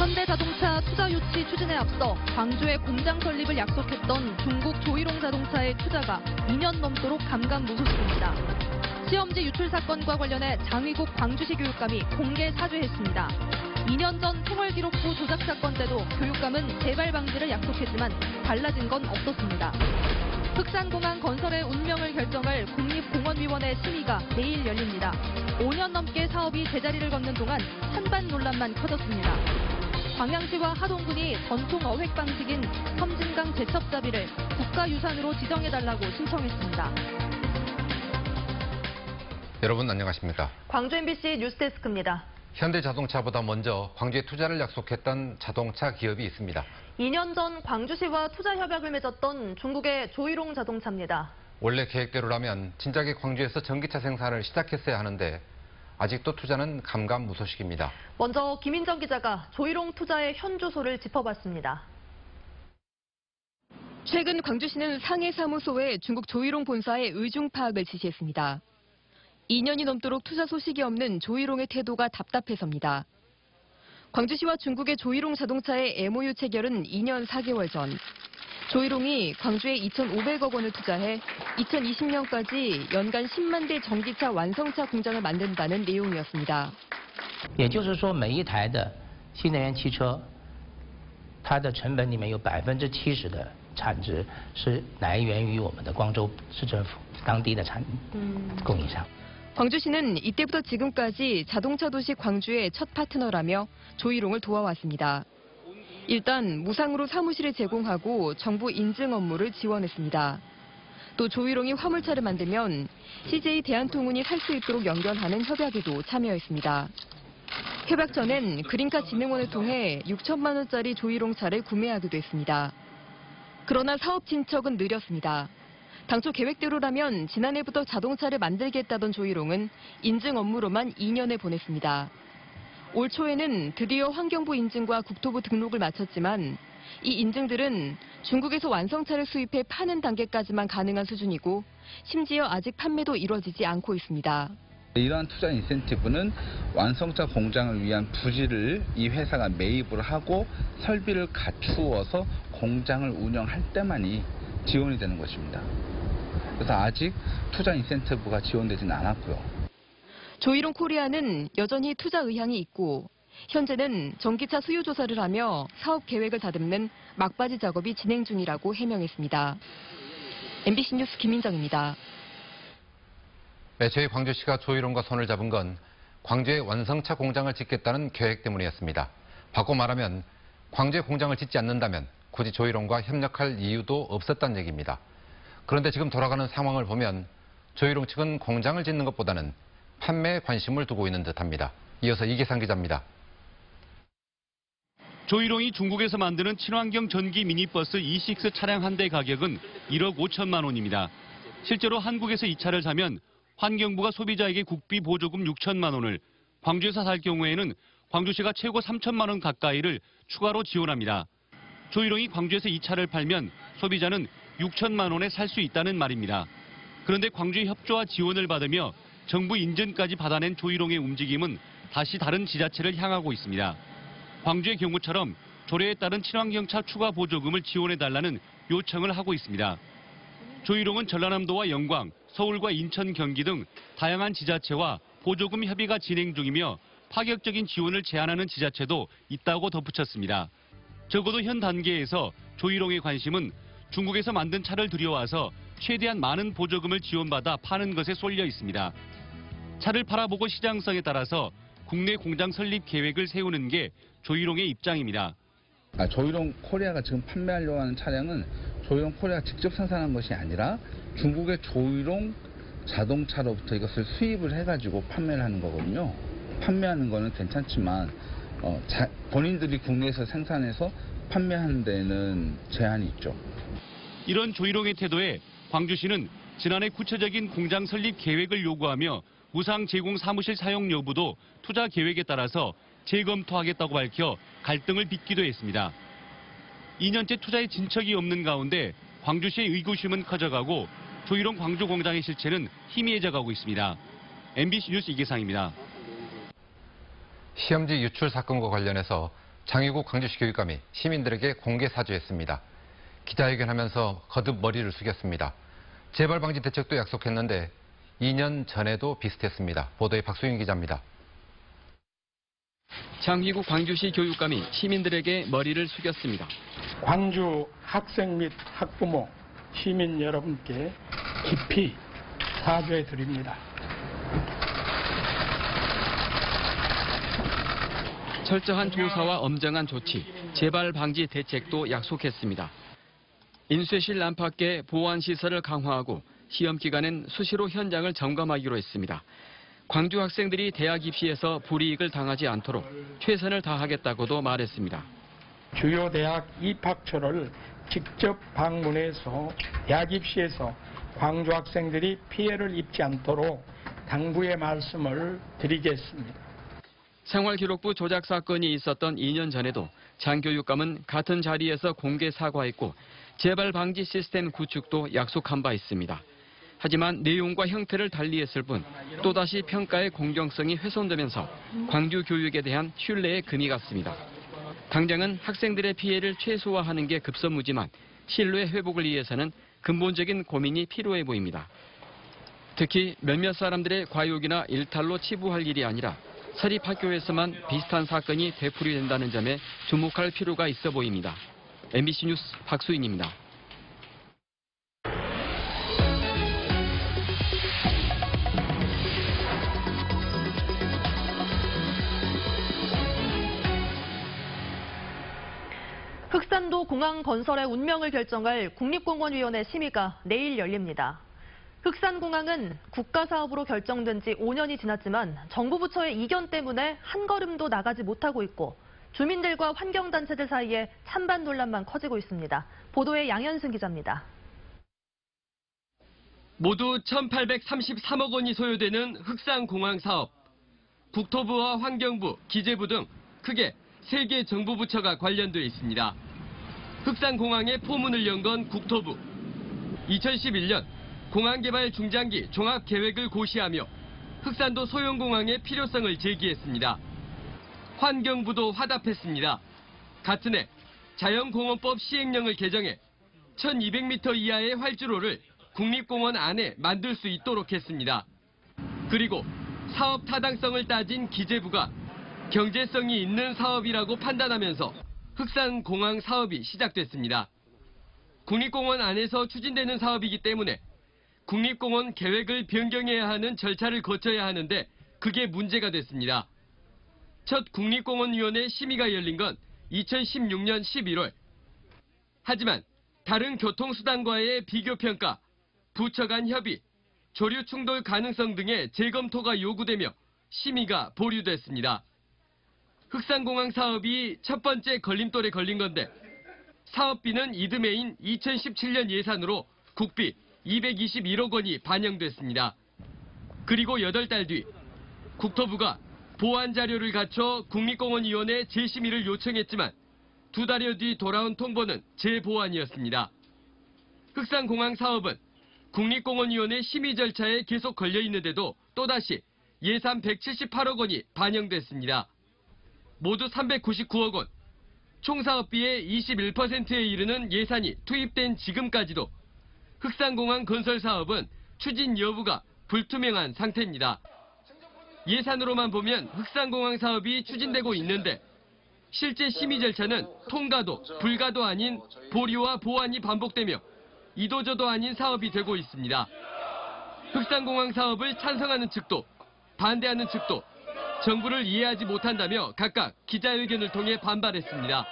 현대자동차 투자 유치 추진에 앞서 광주에 공장 설립을 약속했던 중국 조일홍 자동차의 투자가 2년 넘도록 감감무소식입니다. 시험지 유출 사건과 관련해 장위국 광주시 교육감이 공개 사죄했습니다. 2년 전 생활기록부 조작 사건 때도 교육감은 재발 방지를 약속했지만 달라진 건 없었습니다. 흑산공항 건설의 운명을 결정할 국립공원위원회 심의가 내일 열립니다. 5년 넘게 사업이 제자리를 걷는 동안 찬반 논란만 커졌습니다. 광양시와 하동군이 전통 어획 방식인 섬진강 제첩잡이를 국가유산으로 지정해달라고 신청했습니다. 여러분 안녕하십니까? 광주 MBC 뉴스데스크입니다. 현대자동차보다 먼저 광주에 투자를 약속했던 자동차 기업이 있습니다. 2년 전 광주시와 투자 협약을 맺었던 중국의 조일홍 자동차입니다. 원래 계획대로라면 진작에 광주에서 전기차 생산을 시작했어야 하는데 아직도 투자는 감감무소식입니다. 먼저 김인정 기자가 조일홍 투자의 현주소를 짚어봤습니다. 최근 광주시는 상해 사무소에 중국 조일홍 본사의 의중 파악을 지시했습니다. 2년이 넘도록 투자 소식이 없는 조일홍의 태도가 답답해서입니다. 광주시와 중국의 조일홍 자동차의 MOU 체결은 2년 4개월 전. 조일홍이 광주에 2,500억 원을 투자해 2020년까지 연간 10만 대 전기차 완성차 공장을 만든다는 내용이었습니다. 也就是说，每一台的新能源汽车，它的成本里面有70%的产值是来源于我们的光州市政府当地的供应商。 광주시는 이때부터 지금까지 자동차 도시 광주의 첫 파트너라며 조일홍을 도와왔습니다. 일단 무상으로 사무실을 제공하고 정부 인증 업무를 지원했습니다. 또 조일홍이 화물차를 만들면 CJ 대한통운이 살 수 있도록 연결하는 협약에도 참여했습니다. 협약 전엔 그린카 진흥원을 통해 6천만 원짜리 조일홍 차를 구매하기도 했습니다. 그러나 사업 진척은 느렸습니다. 당초 계획대로라면 지난해부터 자동차를 만들겠다던 조일홍은 인증 업무로만 2년을 보냈습니다. 올 초에는 드디어 환경부 인증과 국토부 등록을 마쳤지만 이 인증들은 중국에서 완성차를 수입해 파는 단계까지만 가능한 수준이고 심지어 아직 판매도 이뤄지지 않고 있습니다. 이러한 투자 인센티브는 완성차 공장을 위한 부지를 이 회사가 매입을 하고 설비를 갖추어서 공장을 운영할 때만이 지원이 되는 것입니다. 그래서 아직 투자 인센티브가 지원되지는 않았고요. 조일홍 코리아는 여전히 투자 의향이 있고 현재는 전기차 수요 조사를 하며 사업 계획을 다듬는 막바지 작업이 진행 중이라고 해명했습니다. MBC 뉴스 김인정입니다. 애초에 광주시가 조일홍과 손을 잡은 건 광주에 완성차 공장을 짓겠다는 계획 때문이었습니다. 바꿔 말하면 광주에 공장을 짓지 않는다면 굳이 조일홍과 협력할 이유도 없었다는 얘기입니다. 그런데 지금 돌아가는 상황을 보면 조일홍 측은 공장을 짓는 것보다는 판매에 관심을 두고 있는 듯합니다. 이어서 이계상 기자입니다. 조일홍이 중국에서 만드는 친환경 전기 미니버스 E6 차량 한 대 가격은 1억 5천만 원입니다. 실제로 한국에서 이 차를 사면 환경부가 소비자에게 국비 보조금 6천만 원을, 광주에서 살 경우에는 광주시가 최고 3천만 원 가까이를 추가로 지원합니다. 조일홍이 광주에서 이 차를 팔면 소비자는 6천만 원에 살 수 있다는 말입니다. 그런데 광주의 협조와 지원을 받으며 정부 인증까지 받아낸 조일홍의 움직임은 다시 다른 지자체를 향하고 있습니다. 광주의 경우처럼 조례에 따른 친환경차 추가 보조금을 지원해달라는 요청을 하고 있습니다. 조일홍은 전라남도와 영광, 서울과 인천, 경기 등 다양한 지자체와 보조금 협의가 진행 중이며 파격적인 지원을 제안하는 지자체도 있다고 덧붙였습니다. 적어도 현 단계에서 조일홍의 관심은 중국에서 만든 차를 들여와서 최대한 많은 보조금을 지원받아 파는 것에 쏠려 있습니다. 차를 팔아보고 시장성에 따라서 국내 공장 설립 계획을 세우는 게 조일홍의 입장입니다. 조일홍 코리아가 지금 판매하려고 하는 차량은 조일홍 코리아가 직접 생산한 것이 아니라 중국의 조일홍 자동차로부터 이것을 수입을 해가지고 판매를 하는 거거든요. 판매하는 거는 괜찮지만 본인들이 국내에서 생산해서 판매하는 데는 제한이 있죠. 이런 조일홍의 태도에 광주시는 지난해 구체적인 공장 설립 계획을 요구하며 무상 제공 사무실 사용 여부도 투자 계획에 따라서 재검토하겠다고 밝혀 갈등을 빚기도 했습니다. 2년째 투자에 진척이 없는 가운데 광주시의 의구심은 커져가고 조일홍 광주 공장의 실체는 희미해져가고 있습니다. MBC 뉴스 이계상입니다. 시험지 유출 사건과 관련해서 장의국 광주시 교육감이 시민들에게 공개 사죄했습니다. 기자회견하면서 거듭 머리를 숙였습니다. 재발 방지 대책도 약속했는데 2년 전에도 비슷했습니다. 보도에 박수인 기자입니다. 장의국 광주시 교육감이 시민들에게 머리를 숙였습니다. 광주 학생 및 학부모, 시민 여러분께 깊이 사죄드립니다. 철저한 조사와 엄정한 조치, 재발 방지 대책도 약속했습니다. 인쇄실 안팎의 보안시설을 강화하고 시험 기간엔 수시로 현장을 점검하기로 했습니다. 광주 학생들이 대학 입시에서 불이익을 당하지 않도록 최선을 다하겠다고도 말했습니다. 주요 대학 입학처를 직접 방문해서 대학 입시에서 광주 학생들이 피해를 입지 않도록 당부의 말씀을 드리겠습니다. 생활기록부 조작 사건이 있었던 2년 전에도 장 교육감은 같은 자리에서 공개 사과했고 재발 방지 시스템 구축도 약속한 바 있습니다. 하지만 내용과 형태를 달리했을 뿐 또다시 평가의 공정성이 훼손되면서 광주 교육에 대한 신뢰에 금이 갔습니다. 당장은 학생들의 피해를 최소화하는 게 급선무지만 신뢰 회복을 위해서는 근본적인 고민이 필요해 보입니다. 특히 몇몇 사람들의 과욕이나 일탈로 치부할 일이 아니라 사립학교에서만 비슷한 사건이 되풀이된다는 점에 주목할 필요가 있어 보입니다. MBC 뉴스 박수인입니다. 흑산도 공항 건설의 운명을 결정할 국립공원위원회 심의가 내일 열립니다. 흑산공항은 국가사업으로 결정된 지 5년이 지났지만 정부 부처의 이견 때문에 한 걸음도 나가지 못하고 있고 주민들과 환경단체들 사이에 찬반 논란만 커지고 있습니다. 보도에 양현승 기자입니다. 모두 1,833억 원이 소요되는 흑산공항 사업. 국토부와 환경부, 기재부 등 크게 3개 정부 부처가 관련돼 있습니다. 흑산공항의 포문을 연 건 국토부. 2011년 공항개발 중장기 종합계획을 고시하며 흑산도 소형공항의 필요성을 제기했습니다. 환경부도 화답했습니다. 같은 해 자연공원법 시행령을 개정해 1200m 이하의 활주로를 국립공원 안에 만들 수 있도록 했습니다. 그리고 사업 타당성을 따진 기재부가 경제성이 있는 사업이라고 판단하면서 흑산공항 사업이 시작됐습니다. 국립공원 안에서 추진되는 사업이기 때문에 국립공원 계획을 변경해야 하는 절차를 거쳐야 하는데 그게 문제가 됐습니다. 첫 국립공원위원회 심의가 열린 건 2016년 11월. 하지만 다른 교통수단과의 비교평가, 부처 간 협의, 조류 충돌 가능성 등의 재검토가 요구되며 심의가 보류됐습니다. 흑산공항 사업이 첫 번째 걸림돌에 걸린 건데 사업비는 이듬해인 2017년 예산으로 국비 221억 원이 반영됐습니다. 그리고 8달 뒤 국토부가 보완 자료를 갖춰 국립공원위원회 재심의를 요청했지만 2달여 뒤 돌아온 통보는 재보완이었습니다. 흑산공항 사업은 국립공원위원회 심의 절차에 계속 걸려 있는데도 또다시 예산 178억 원이 반영됐습니다. 모두 399억 원, 총 사업비의 21%에 이르는 예산이 투입된 지금까지도 흑산공항 건설 사업은 추진 여부가 불투명한 상태입니다. 예산으로만 보면 흑산공항 사업이 추진되고 있는데 실제 심의 절차는 통과도 불가도 아닌 보류와 보완이 반복되며 이도저도 아닌 사업이 되고 있습니다. 흑산공항 사업을 찬성하는 측도 반대하는 측도 정부를 이해하지 못한다며 각각 기자회견을 통해 반발했습니다.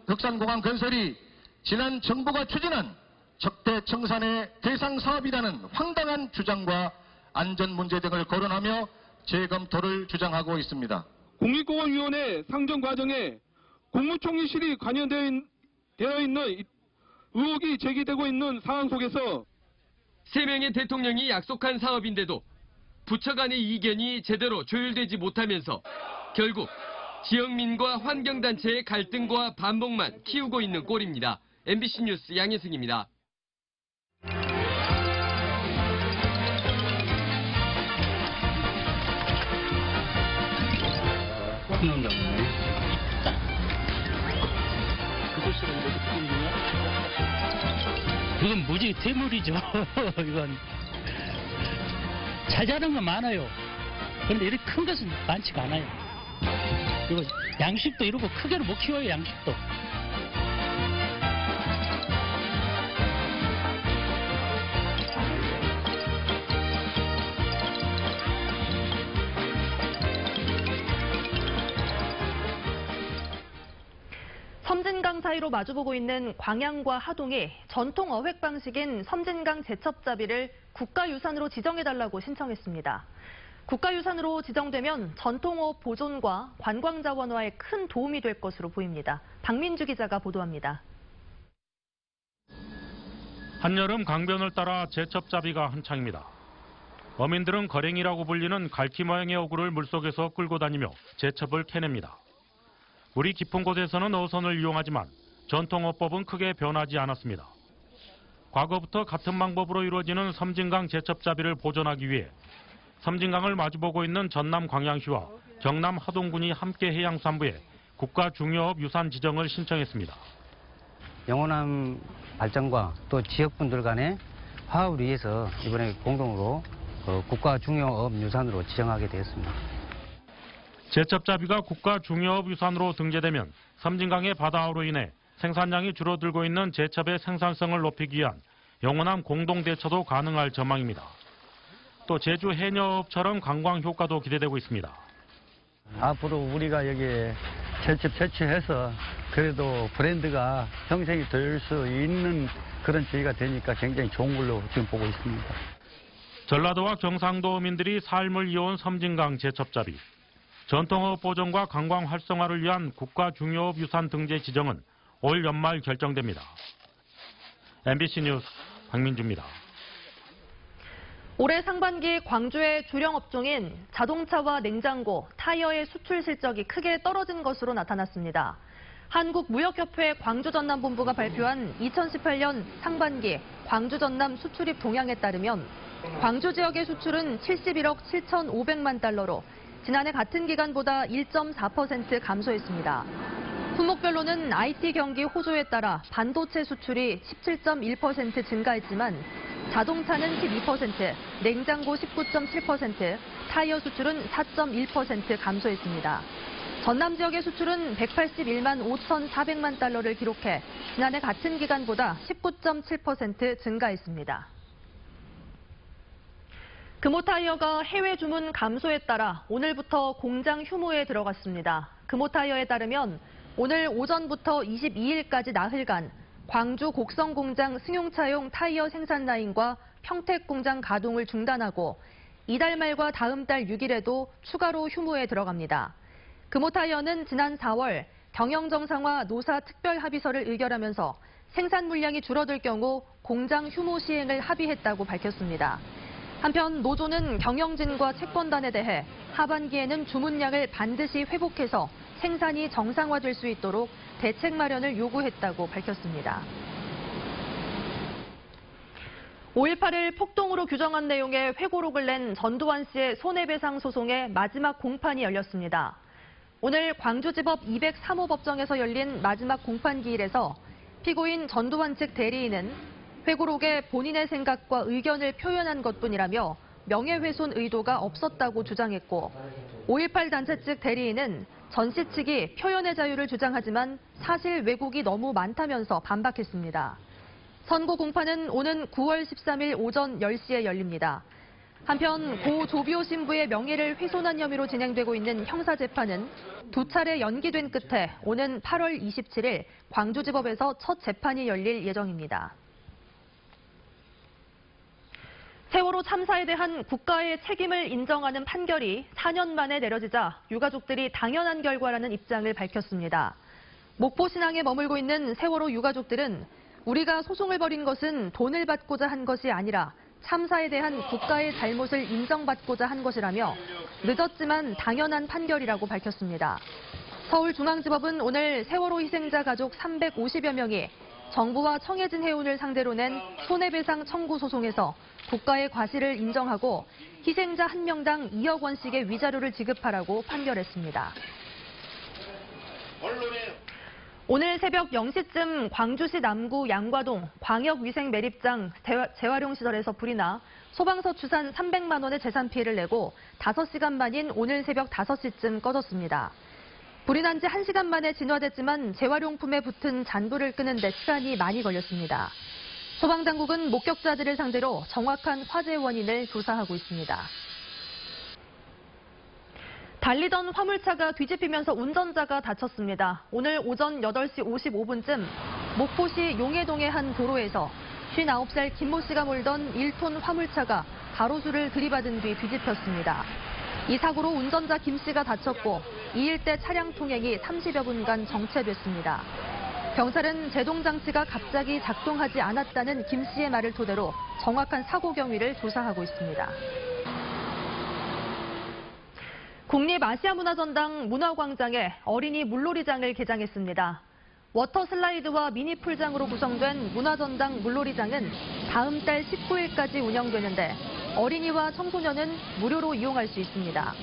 흑산공항 건설이 지난 정부가 추진한 적대청산의 대상 사업이라는 황당한 주장과 안전 문제 등을 거론하며 재검토를 주장하고 있습니다. 국립공원위원회 상정 과정에 국무총리실이 관여되어 있는 의혹이 제기되고 있는 상황 속에서 3명의 대통령이 약속한 사업인데도 부처 간의 이견이 제대로 조율되지 못하면서 결국 지역민과 환경단체의 갈등과 반복만 키우고 있는 꼴입니다. MBC 뉴스 양혜승입니다. 이건 무지 퇴물이죠. 이건 잘 자란 건 많아요. 그런데 이렇게 큰 것은 많지가 않아요. 그리고 양식도 이러고 크게는 못 키워요, 양식도. 섬진강 사이로 마주보고 있는 광양과 하동이 전통 어획 방식인 섬진강 제첩잡이를 국가유산으로 지정해달라고 신청했습니다. 국가유산으로 지정되면 전통어업 보존과 관광자원화에 큰 도움이 될 것으로 보입니다. 박민주 기자가 보도합니다. 한여름 강변을 따라 제첩잡이가 한창입니다. 어민들은 거랭이라고 불리는 갈퀴 모양의 어구를 물속에서 끌고 다니며 제첩을 캐냅니다. 물이 깊은 곳에서는 어선을 이용하지만 전통어법은 크게 변하지 않았습니다. 과거부터 같은 방법으로 이루어지는 섬진강 제첩잡이를 보존하기 위해 섬진강을 마주보고 있는 전남 광양시와 경남 하동군이 함께 해양수산부에 국가 중요업 유산 지정을 신청했습니다. 영원한 발전과 또 지역분들 간의 화합을 위해서 이번에 공동으로 국가 중요업 유산으로 지정하게 되었습니다. 제첩잡이가 국가 중요업 유산으로 등재되면 섬진강의 바다화로 인해 생산량이 줄어들고 있는 제첩의 생산성을 높이기 위한 영원한 공동 대처도 가능할 전망입니다. 또 제주 해녀업처럼 관광 효과도 기대되고 있습니다. 앞으로 우리가 여기에 제첩 채취해서 그래도 브랜드가 형성이 될 수 있는 그런 지위가 되니까 굉장히 좋은 걸로 지금 보고 있습니다. 전라도와 경상도 어민들이 삶을 이어온 섬진강 제첩잡이. 전통어업 보존과 관광 활성화를 위한 국가 중요업 유산 등재 지정은 올 연말 결정됩니다. MBC 뉴스 박민주입니다. 올해 상반기 광주의 주력 업종인 자동차와 냉장고, 타이어의 수출 실적이 크게 떨어진 것으로 나타났습니다. 한국무역협회 광주전남본부가 발표한 2018년 상반기 광주전남 수출입 동향에 따르면 광주 지역의 수출은 71억 7,500만 달러로 지난해 같은 기간보다 1.4% 감소했습니다. 품목별로는 IT 경기 호조에 따라 반도체 수출이 17.1% 증가했지만 자동차는 12%, 냉장고 19.7%, 타이어 수출은 4.1% 감소했습니다. 전남 지역의 수출은 181만 5,400만 달러를 기록해 지난해 같은 기간보다 19.7% 증가했습니다. 금호타이어가 해외 주문 감소에 따라 오늘부터 공장 휴무에 들어갔습니다. 금호타이어에 따르면 오늘 오전부터 22일까지 나흘간 광주 곡성공장 승용차용 타이어 생산 라인과 평택공장 가동을 중단하고 이달 말과 다음 달 6일에도 추가로 휴무에 들어갑니다. 금호타이어는 지난 4월 경영 정상화 노사 특별 합의서를 의결하면서 생산 물량이 줄어들 경우 공장 휴무 시행을 합의했다고 밝혔습니다. 한편 노조는 경영진과 채권단에 대해 하반기에는 주문량을 반드시 회복해서 생산이 정상화될 수 있도록 대책 마련을 요구했다고 밝혔습니다. 5.18을 폭동으로 규정한 내용의 회고록을 낸 전두환 씨의 손해배상 소송의 마지막 공판이 열렸습니다. 오늘 광주지법 203호 법정에서 열린 마지막 공판기일에서 피고인 전두환 측 대리인은 회고록에 본인의 생각과 의견을 표현한 것뿐이라며 명예훼손 의도가 없었다고 주장했고 5.18 단체 측 대리인은 전 씨 측이 표현의 자유를 주장하지만 사실 왜곡이 너무 많다면서 반박했습니다. 선고 공판은 오는 9월 13일 오전 10시에 열립니다. 한편 고 조비오 신부의 명예를 훼손한 혐의로 진행되고 있는 형사재판은 두 차례 연기된 끝에 오는 8월 27일 광주지법에서 첫 재판이 열릴 예정입니다. 세월호 참사에 대한 국가의 책임을 인정하는 판결이 4년 만에 내려지자 유가족들이 당연한 결과라는 입장을 밝혔습니다. 목포신항에 머물고 있는 세월호 유가족들은 우리가 소송을 벌인 것은 돈을 받고자 한 것이 아니라 참사에 대한 국가의 잘못을 인정받고자 한 것이라며 늦었지만 당연한 판결이라고 밝혔습니다. 서울중앙지법은 오늘 세월호 희생자 가족 350여 명이 정부와 청해진 해운을 상대로 낸 손해배상 청구 소송에서 국가의 과실을 인정하고 희생자 1명당 2억 원씩의 위자료를 지급하라고 판결했습니다. 오늘 새벽 0시쯤 광주시 남구 양과동 광역위생매립장 재활용시설에서 불이 나 소방서 추산 300만 원의 재산 피해를 내고 5시간 만인 오늘 새벽 5시쯤 꺼졌습니다. 불이 난 지 1시간 만에 진화됐지만 재활용품에 붙은 잔불을 끄는 데 시간이 많이 걸렸습니다. 소방당국은 목격자들을 상대로 정확한 화재 원인을 조사하고 있습니다. 달리던 화물차가 뒤집히면서 운전자가 다쳤습니다. 오늘 오전 8시 55분쯤 목포시 용해동의 한 도로에서 59살 김모 씨가 몰던 1톤 화물차가 가로수를 들이받은 뒤 뒤집혔습니다. 이 사고로 운전자 김 씨가 다쳤고 이 일대 차량 통행이 30여 분간 정체됐습니다. 경찰은 제동장치가 갑자기 작동하지 않았다는 김 씨의 말을 토대로 정확한 사고 경위를 조사하고 있습니다. 국립아시아문화전당 문화광장에 어린이 물놀이장을 개장했습니다. 워터슬라이드와 미니풀장으로 구성된 문화전당 물놀이장은 다음 달 19일까지 운영되는데 어린이와 청소년은 무료로 이용할 수 있습니다.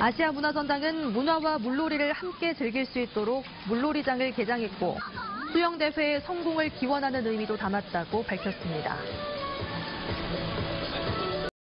아시아문화전당은 문화와 물놀이를 함께 즐길 수 있도록 물놀이장을 개장했고 수영대회의 성공을 기원하는 의미도 담았다고 밝혔습니다.